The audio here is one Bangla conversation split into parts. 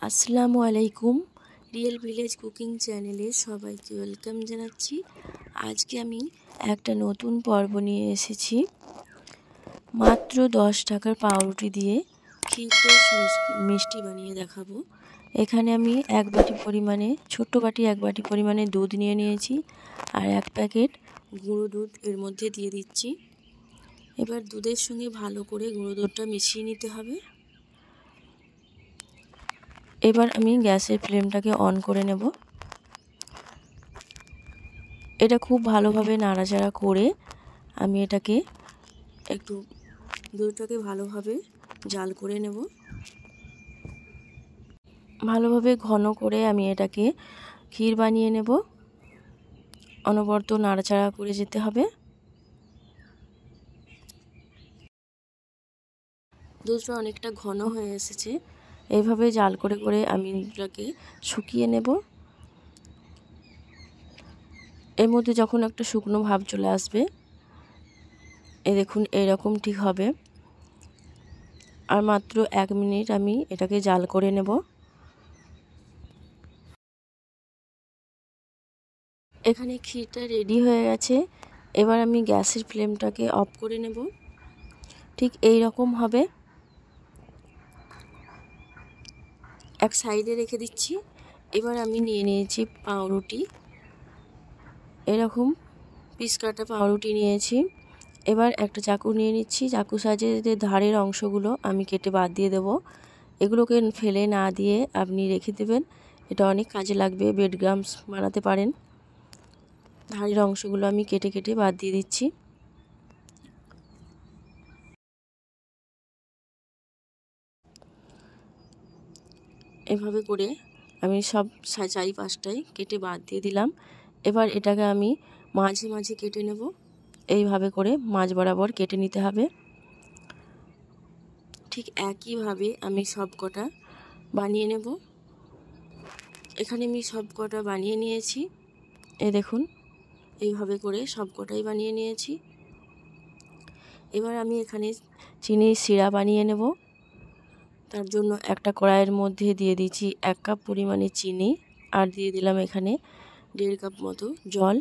আসসালামু আলাইকুম। রিয়েল ভিলেজ কুকিং চ্যানেলে সবাইকে ওয়েলকাম জানাচ্ছি। আজকে আমি একটা নতুন পর্ব নিয়ে এসেছি। মাত্র 10 টাকার পাউরুটি দিয়ে ক্ষীর মিষ্টি বানিয়ে দেখাবো। এখানে আমি ছোট্ট বাটি 1 বাটি পরিমাণে দুধ নিয়ে নিয়েছি আর 1 প্যাকেট গুঁড়ো দুধ এর মধ্যে দিয়ে দিচ্ছি। এবার দুধের সঙ্গে ভালো করে গুঁড়ো দুধটা মিশিয়ে নিতে হবে। এবার আমি গ্যাসের ফ্লেমটাকে অন করে নেব। এটা খুব ভালোভাবে নাড়াচাড়া করে আমি এটাকে একটু দুধটাকে ভালোভাবে জাল করে নেব। ভালোভাবে ঘন করে আমি এটাকে ক্ষীর বানিয়ে নেব। অনবরত নাড়াচাড়া করে যেতে হবে। দুধটা অনেকটা ঘন হয়ে এসেছে। এইভাবে জাল করে করে আমি এটাকে শুকিয়ে নেব। এর মধ্যে যখন একটা শুকনো ভাব চলে আসবে, দেখুন এরকম ঠিক হবে। আর মাত্র 1 মিনিট আমি এটাকে জাল করে নেব। এখানে ক্ষীরটা রেডি হয়ে গেছে। এবার আমি গ্যাসের ফ্লেমটাকে অফ করে নেব। ঠিক এই রকম হবে। এক সাইডে রেখে দিচ্ছি। এবার আমি নিয়ে নিয়েছি পাউরুটি। এরকম পিস কাটা পাউরুটি নিয়েছি। এবার একটা চাকু নিয়ে নিচ্ছি। চাকু সাহায্যে যে ধারের অংশগুলো আমি কেটে বাদ দিয়ে দেব। এগুলোকে ফেলে না দিয়ে আপনি রেখে দেবেন। এটা অনেক কাজে লাগবে। ব্রেড ক্রাম্বস বানাতে পারেন। ধারের অংশগুলো আমি কেটে কেটে বাদ দিয়ে দিচ্ছি। এভাবে করে আমি সব 4-5টাই কেটে বাদ দিয়ে দিলাম। এবার এটাকে আমি মাঝে মাঝে কেটে নেব। এইভাবে করে মাঝ বরাবর কেটে নিতে হবে। ঠিক একইভাবে আমি সব কটা বানিয়ে নেব। এখানে আমি সব কটা বানিয়ে নিয়েছি। দেখুন এইভাবে করে সব কটাই বানিয়ে নিয়েছি। এবার আমি এখানে চিনির সিরা বানিয়ে নেব। তার জন্য একটা কড়াইয়ের মধ্যে দিয়ে দিচ্ছি 1 কাপ পরিমাণে চিনি আর দিয়ে দিলাম এখানে 1.5 কাপ মতো জল।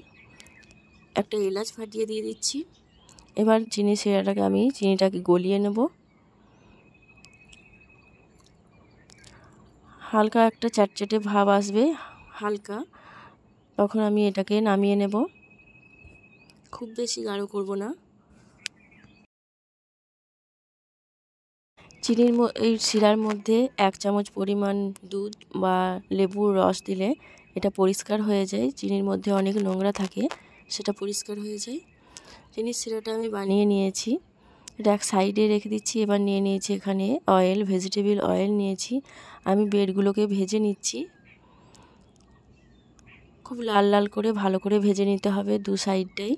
একটা এলাচ ফাটিয়ে দিয়ে দিচ্ছি। এবার চিনির সিরাটাকে চিনিটাকে গলিয়ে নেব। হালকা একটা চ্যাটচ্যাটে ভাব আসবে হালকা, তখন আমি এটাকে নামিয়ে নেব। খুব বেশি গাঢ় করব না। এই শিরার মধ্যে 1 চামচ পরিমাণ দুধ বা লেবুর রস দিলে এটা পরিষ্কার হয়ে যায়। চিনির মধ্যে অনেক নোংরা থাকে, সেটা পরিষ্কার হয়ে যায়। চিনির শিরাটা আমি বানিয়ে নিয়েছি। এটা এক সাইডে রেখে দিচ্ছি। এবার নিয়ে নিয়েছি এখানে অয়েল, ভেজিটেবল অয়েল নিয়েছি। আমি ব্রেডগুলোকে ভেজে নিচ্ছি। খুব লাল লাল করে ভালো করে ভেজে নিতে হবে দু সাইডটাই।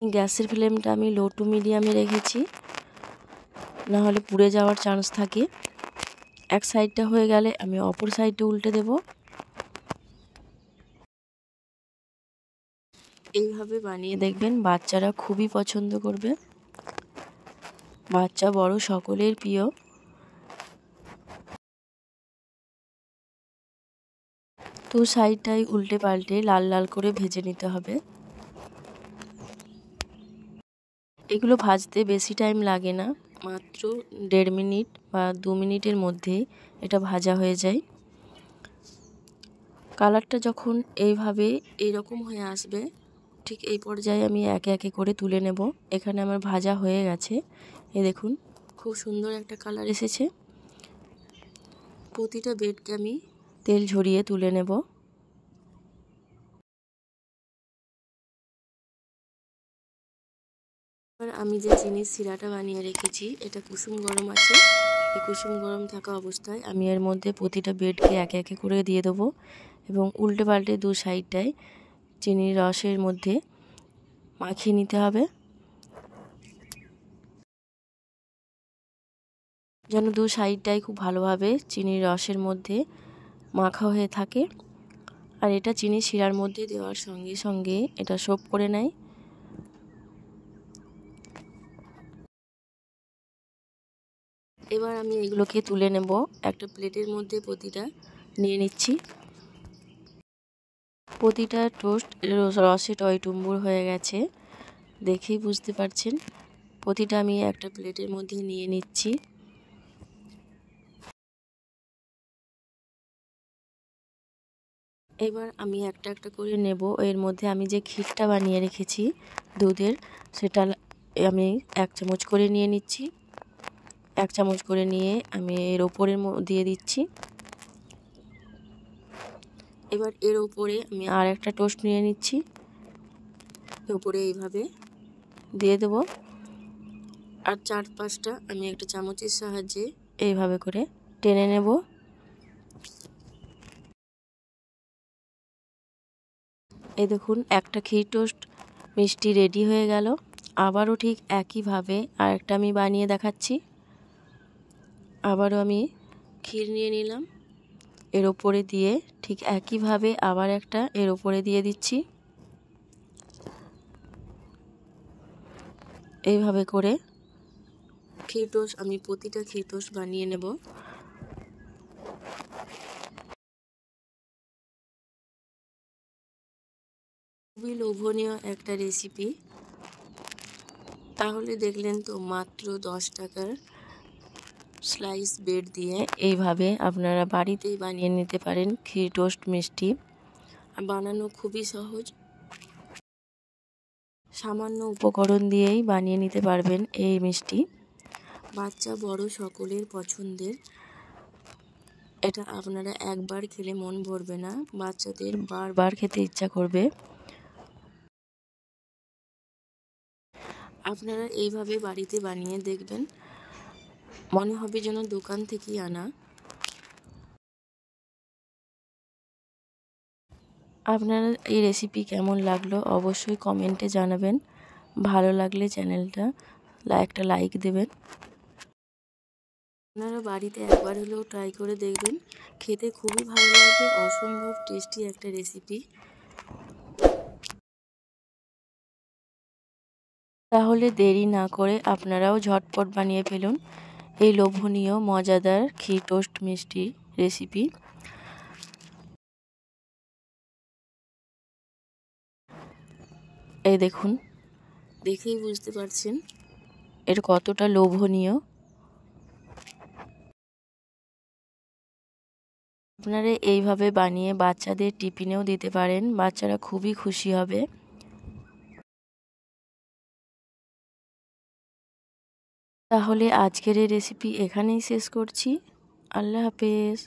গ্যাসের ফ্লেমটা আমি লো টু মিডিয়ামে রেখেছি, না হলে পুড়ে যাওয়ার চান্স থাকে। এক সাইডটা হয়ে গেলে আমি অপর সাইডটা উল্টে দেব। এইভাবে বানিয়ে দেখবেন, বাচ্চারা খুবই পছন্দ করবে। বাচ্চা বড় সকলের প্রিয়। তো সাইডটাই উল্টে পাল্টে লাল লাল করে ভেজে নিতে হবে। এগুলো ভাজতে বেশি টাইম লাগে না, মাত্র 1.5 মিনিট বা 2 মিনিটের মধ্যে এটা ভাজা হয়ে যায়। কালারটা যখন এইরকম হয়ে আসবে, ঠিক এই পর্যায়ে আমি একে একে করে তুলে নেব। এখানে আমার ভাজা হয়ে গেছে। দেখুন খুব সুন্দর একটা কালার এসেছে। প্রতিটা ব্রেডকে আমি তেল ঝরিয়ে তুলে নেব। এবার আমি যে চিনির সিরাটা বানিয়ে রেখেছি, এটা কুসুম গরম আছে। এই কুসুম গরম থাকা অবস্থায় আমি এর মধ্যে প্রতিটা ব্রেডকে একে একে করে দিয়ে দেবো এবং উল্টে পাল্টে দু সাইডটায় চিনির রসের মধ্যে মাখিয়ে নিতে হবে, যেন দু সাইডটাই খুব ভালোভাবে চিনির রসের মধ্যে মাখা হয়ে থাকে। আর এটা চিনির শিরার মধ্যে দেওয়ার সঙ্গে সঙ্গে এটা সোপ করে নেয়। এবার আমি এগুলোকে তুলে নেব। একটা প্লেটের মধ্যে প্রতিটা নিয়ে নিচ্ছি। প্রতিটা টোস্ট রসে টইটুম্বুর হয়ে গেছে, দেখেই বুঝতে পারছেন। প্রতিটা আমি একটা প্লেটের মধ্যে নিয়ে নিচ্ছি। এবার আমি একটা একটা করে নেব। এর মধ্যে আমি যে ক্ষীরটা বানিয়ে রেখেছি দুধের, সেটা আমি 1 চামচ করে নিয়ে নিচ্ছি। 1 চামচ করে নিয়ে আমি এর ওপরে দিয়ে দিচ্ছি। এবার এর ওপরে আমি আর একটা টোস্ট নিয়ে নিচ্ছি, ওপরে এইভাবে দিয়ে দেব। আর 4-5টা আমি একটা চামচের সাহায্যে এইভাবে করে টেনে নেব। এই দেখুন, একটা ক্ষীর টোস্ট মিষ্টি রেডি হয়ে গেল। আবারও ঠিক একইভাবে আরেকটা আমি বানিয়ে দেখাচ্ছি। আবারও আমি ক্ষীর নিয়ে নিলাম, এর ওপরে দিয়ে ঠিক একইভাবে আবার একটা এর ওপরে দিয়ে দিচ্ছি। এইভাবে করে ক্ষীর টোস্ট আমি প্রতিটা ক্ষীর টোস্ট বানিয়ে নেব। খুবই লোভনীয় একটা রেসিপি। তাহলে দেখলেন তো, মাত্র 10 টাকার স্লাইস ব্রেড দিয়ে এইভাবে আপনারা বাড়িতেই বানিয়ে নিতে পারেন ক্ষীর টোস্ট মিষ্টি। বানানো খুবই সহজ, সামান্য উপকরণ দিয়েই বানিয়ে নিতে পারবেন এই মিষ্টি। বাচ্চা বড় সকলের পছন্দের। এটা আপনারা একবার খেলে মন ভরবে না, বাচ্চাদের বারবার খেতে ইচ্ছা করবে। আপনারা এইভাবে বাড়িতে বানিয়ে দেখবেন, মনে হবে যেন দোকান থেকেই আনা। আপনার এই রেসিপি কেমন লাগলো অবশ্যই কমেন্টে জানাবেন। ভালো লাগলে চ্যানেলটা একটা লাইক দেবেন। আপনারা বাড়িতে একবার হলেও ট্রাই করে দেখবেন, খেতে খুবই ভালো লাগে। অসম্ভব টেস্টি একটা রেসিপি। তাহলে দেরি না করে আপনারাও ঝটপট বানিয়ে ফেলুন এই লোভনীয় মজাদার ক্ষীর টোস্ট মিষ্টি রেসিপি। এই দেখুন, দেখেই বুঝতে পারছেন এর কতটা লোভনীয়। আপনারা এইভাবে বানিয়ে বাচ্চাদের টিফিনেও দিতে পারেন, বাচ্চারা খুবই খুশি হবে। তাহলে আজকের এই রেসিপি এখানেই শেষ করছি। আল্লাহ হাফেজ।